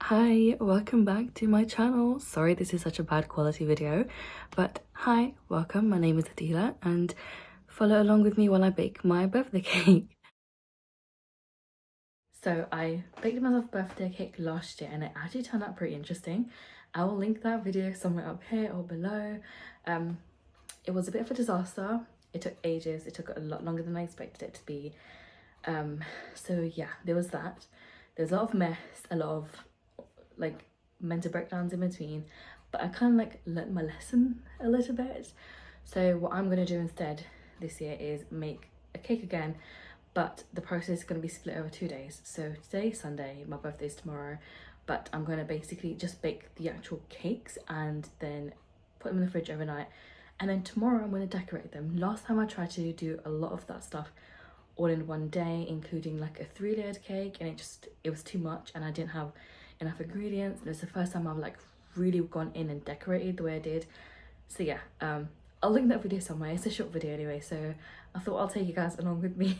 Hi, welcome back to my channel. Sorry this is such a bad quality video, but hi, welcome. My name is Adila and follow along with me while I bake my birthday cake. So I baked myself a birthday cake last year and it actually turned out pretty interesting. I will link that video somewhere up here or below. It was a bit of a disaster. It took ages. It took a lot longer than I expected it to be. So yeah, there was that. There was a lot of mess, a lot of like mental breakdowns in between, but I kind of like learnt my lesson a little bit. So what I'm going to do instead this year is make a cake again, but the process is going to be split over 2 days. So today, Sunday, my birthday's tomorrow, but I'm going to basically just bake the actual cakes and then put them in the fridge overnight, and then tomorrow I'm going to decorate them. Last time I tried to do a lot of that stuff all in one day, including like a 3-layered cake, and it was too much and I didn't have enough ingredients. It's the first time I've like really gone in and decorated the way I did. So yeah, I'll link that video somewhere. It's a short video anyway, so I thought I'll take you guys along with me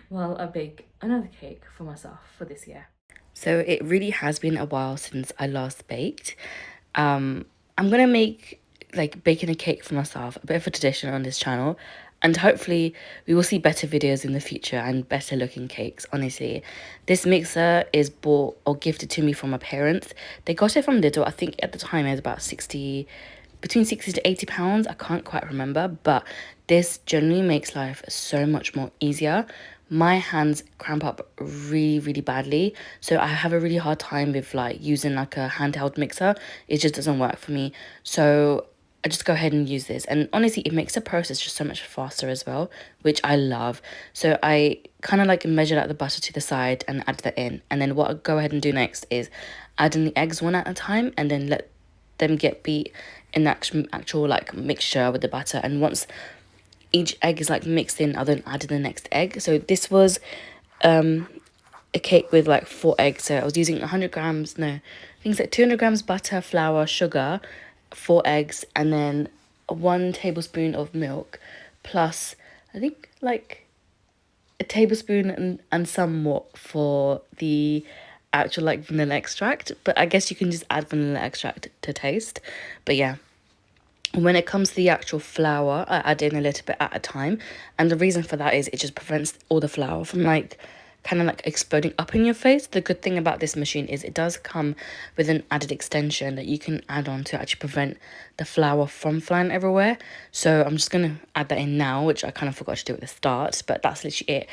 while I bake another cake for myself for this year. So it really has been a while since I last baked. I'm gonna make like baking a cake for myself a bit of a tradition on this channel, and hopefully we will see better videos in the future and better looking cakes. Honestly, this mixer is bought or gifted to me from my parents. They got it from Lidl. I think at the time it was about between 60 to 80 pounds. I can't quite remember, but this generally makes life so much more easier. My hands cramp up really badly, so I have a really hard time with like using like a handheld mixer. It just doesn't work for me, so I just go ahead and use this, and honestly it makes the process just so much faster as well, which I love. So I kind of like measure out the butter to the side and add that in, and then what I go ahead and do next is add in the eggs one at a time and then let them get beat in the actual like mixture with the batter. And once each egg is like mixed in, I'll then add in the next egg. So this was a cake with like 4 eggs, so I was using 100 grams, no, I think it's like 200 grams butter, flour, sugar, 4 eggs, and then 1 tablespoon of milk, plus I think like a tablespoon and somewhat for the actual like vanilla extract, but I guess you can just add vanilla extract to taste. But yeah, when it comes to the actual flour, I add in a little bit at a time, and the reason for that is it just prevents all the flour from like kind of like exploding up in your face. The good thing about this machine is it does come with an added extension that you can add on to actually prevent the flour from flying everywhere. So I'm just gonna add that in now, which I kind of forgot to do at the start, but that's literally it.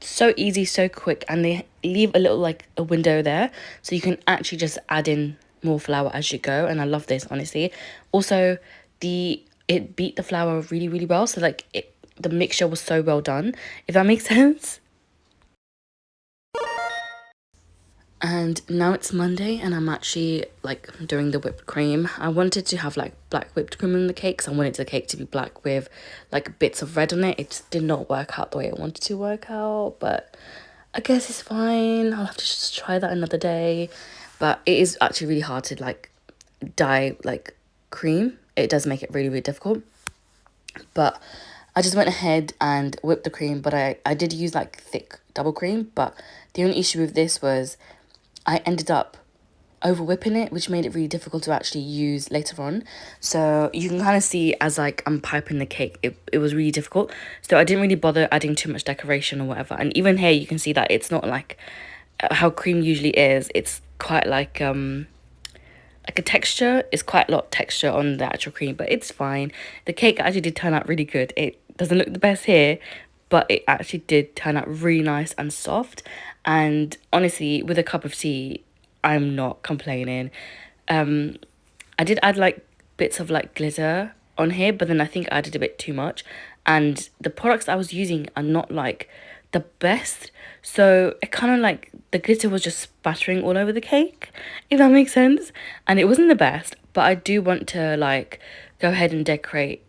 So easy, so quick, and they leave a little like a window there so you can actually just add in more flour as you go, and I love this, honestly. Also, it beat the flour really well, so like the mixture was so well done, if that makes sense. And now it's Monday and I'm actually like doing the whipped cream. I wanted to have like black whipped cream in the cake, so I wanted the cake to be black with like bits of red on it. It just did not work out the way I wanted to work out, but I guess it's fine. I'll have to just try that another day. But it is actually really hard to like dye like cream. It does make it really difficult. But I just went ahead and whipped the cream, but I did use like thick double cream. But the only issue with this was I ended up over whipping it, which made it really difficult to actually use later on. So you can kind of see as like I'm piping the cake, it was really difficult. So I didn't really bother adding too much decoration or whatever. And even here you can see that it's not like how cream usually is. It's quite like a texture. It's quite a lot of texture on the actual cream, but it's fine. The cake actually did turn out really good. It doesn't look the best here, but it actually did turn out really nice and soft. And honestly, with a cup of tea, I'm not complaining. I did add like bits of like glitter on here, but then I think I added a bit too much, and the products I was using are not like the best, so it kind of like the glitter was just spattering all over the cake, if that makes sense, and it wasn't the best. But I do want to like go ahead and decorate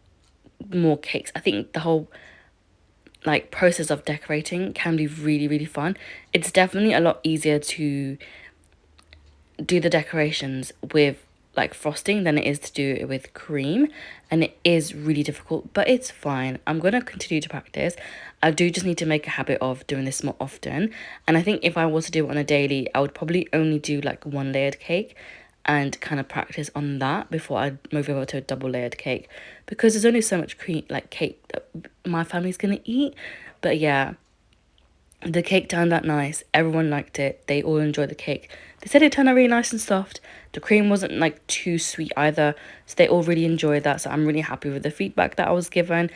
more cakes. I think the whole like process of decorating can be really fun. It's definitely a lot easier to do the decorations with like frosting than it is to do it with cream, and it is really difficult, but it's fine. I'm gonna continue to practice. I do just need to make a habit of doing this more often, and I think if I was to do it on a daily, I would probably only do like one layered cake and kind of practice on that before I move over to a double layered cake, because there's only so much cream like cake that my family's gonna eat. But yeah, the cake turned out nice. Everyone liked it. They all enjoyed the cake. They said it turned out really nice and soft. The cream wasn't like too sweet either. So they all really enjoyed that. So I'm really happy with the feedback that I was given.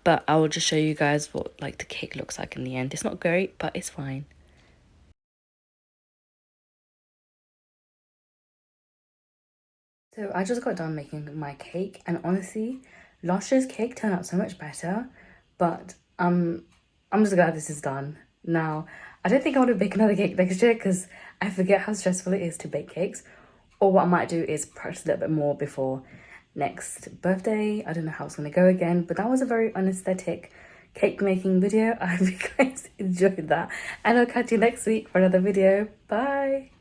But I will just show you guys what like the cake looks like in the end. It's not great, but it's fine. So I just got done making my cake, and honestly, last year's cake turned out so much better. But I'm just glad this is done. Now, I don't think I want to bake another cake next year because I forget how stressful it is to bake cakes. Or what I might do is practice a little bit more before next birthday. I don't know how it's going to go again, but that was a very unaesthetic cake making video. I hope you guys enjoyed that. And I'll catch you next week for another video. Bye!